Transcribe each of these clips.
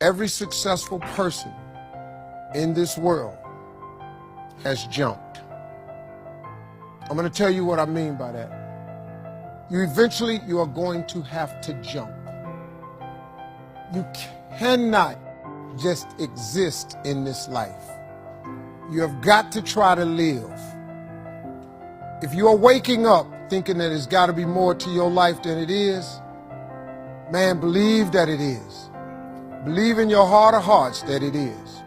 Every successful person in this world has jumped. I'm going to tell you what I mean by that. You are going to have to jump. You cannot just exist in this life. You have got to try to live. If you are waking up thinking that there's got to be more to your life than it is, man, believe that it is. Believe in your heart of hearts that it is.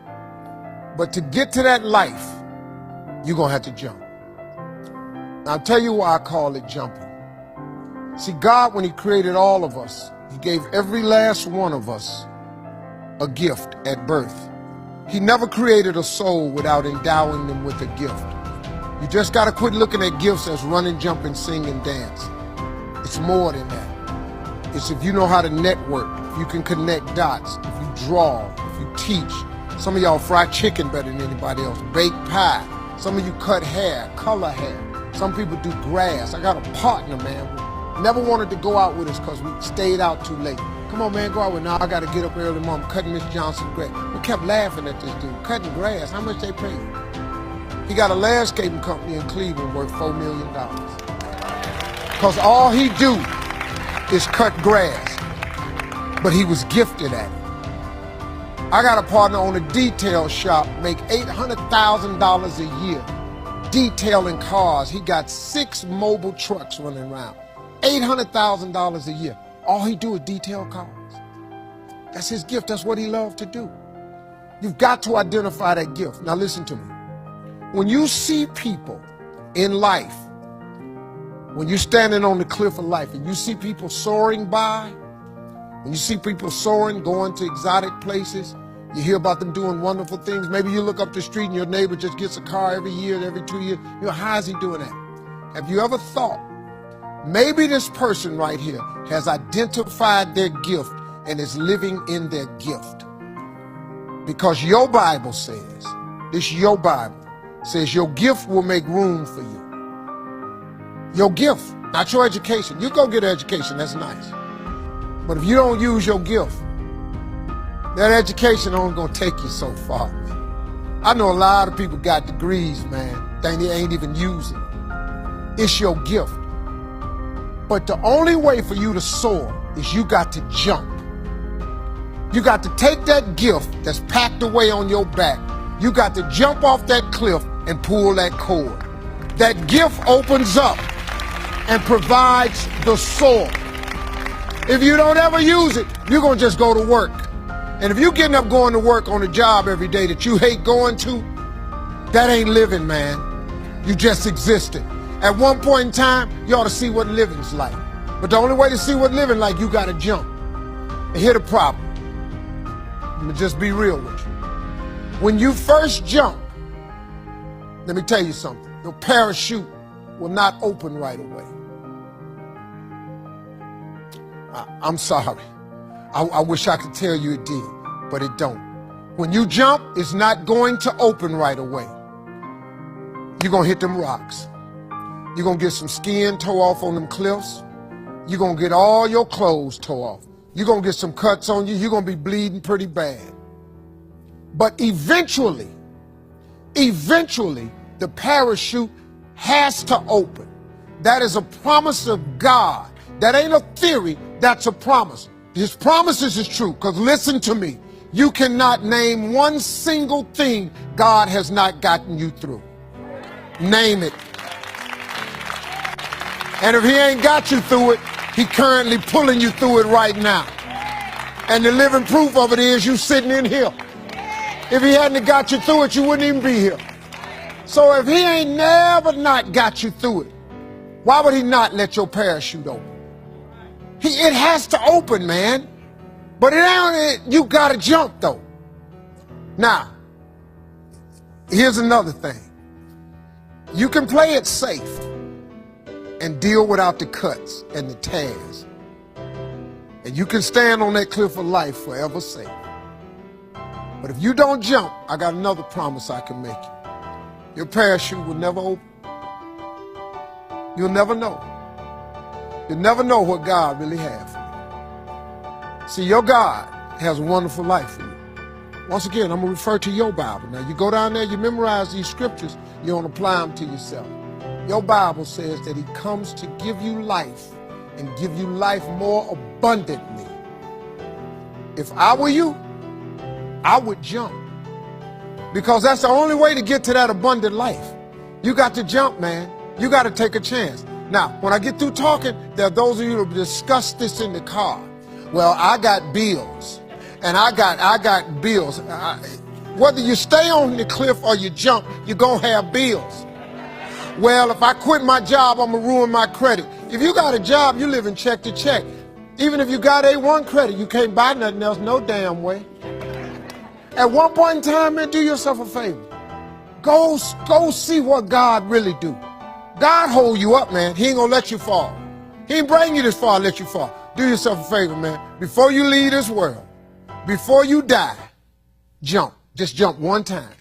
But to get to that life, you're going to have to jump. Now, I'll tell you why I call it jumping. See, God, when he created all of us, he gave every last one of us a gift at birth. He never created a soul without endowing them with a gift. You just got to quit looking at gifts as running, jumping, sing, and dance. It's more than that. It's if you know how to network, if you can connect dots, if you draw, if you teach. Some of y'all fry chicken better than anybody else, bake pie. Some of you cut hair, color hair. Some people do grass. I got a partner, man, never wanted to go out with us because we stayed out too late. Come on, man, go out with now. I got to get up early, Mom, cutting Miss Johnson's grass. We kept laughing at this dude, cutting grass. How much they pay him? He got a landscaping company in Cleveland worth $4 million. Because all he do is cut grass. But he was gifted at it. I got a partner on a detail shop, make $800,000 a year detailing cars. He got 6 mobile trucks running around. $800,000 a year. All he do is detail cars. That's his gift. That's what he loved to do. You've got to identify that gift. Now listen to me. When you see people in life, when you're standing on the cliff of life and you see people soaring by, when you see people soaring, going to exotic places, you hear about them doing wonderful things. Maybe you look up the street and your neighbor just gets a car every year, every 2 years. You know, how is he doing that? Have you ever thought, maybe this person right here has identified their gift and is living in their gift? Because your Bible says, your Bible says your gift will make room for you. Your gift, not your education. You go get an education, that's nice. But if you don't use your gift, that education only gonna take you so far, man. I know a lot of people got degrees, man, they ain't even using it. It's your gift. But the only way for you to soar is you got to jump. You got to take that gift that's packed away on your back. You got to jump off that cliff and pull that cord. That gift opens up and provides the soar. If you don't ever use it, you're going to just go to work. And if you're getting up going to work on a job every day that you hate going to, that ain't living, man. You just existed. At one point in time, you ought to see what living's like. But the only way to see what living like, you got to jump. And here's the problem. I'm going to just be real with you. When you first jump, let me tell you something. Your parachute will not open right away. I'm sorry. I wish I could tell you it did, but it don't. When you jump, it's not going to open right away. You're going to hit them rocks. You're going to get some skin tore off on them cliffs. You're going to get all your clothes tore off. You're going to get some cuts on you. You're going to be bleeding pretty bad. But eventually, the parachute has to open. That is a promise of God. That ain't a theory, that's a promise. His promises is true, because listen to me. You cannot name one single thing God has not gotten you through. Name it. And if he ain't got you through it, he currently pulling you through it right now. And the living proof of it is you sitting in here. If he hadn't got you through it, you wouldn't even be here. So if he ain't never not got you through it, why would he not let your parachute open? It has to open, man. But it ain't, you gotta jump though. Now, here's another thing. You can play it safe and deal without the cuts and the tears. And you can stand on that cliff of life forever safe. But if you don't jump, I got another promise I can make you. Your parachute will never open. You'll never know. You'll never know what God really has for you. See, your God has a wonderful life for you. Once again, I'm going to refer to your Bible. Now, you go down there, you memorize these scriptures, you don't apply them to yourself. Your Bible says that he comes to give you life and give you life more abundantly. If I were you, I would jump, because that's the only way to get to that abundant life. You got to jump, man. You got to take a chance. Now, when I get through talking, there are those of you who discuss this in the car. Well, I got bills, and I got bills. Whether you stay on the cliff or you jump, you're going to have bills. Well, if I quit my job, I'm going to ruin my credit. If you got a job, you living check to check. Even if you got A1 credit, you can't buy nothing else no damn way. At one point in time, man, do yourself a favor. Go see what God really do. God hold you up, man. He ain't gonna let you fall. He ain't bring you this far to let you fall. Do yourself a favor, man. Before you leave this world, before you die, jump. Just jump one time.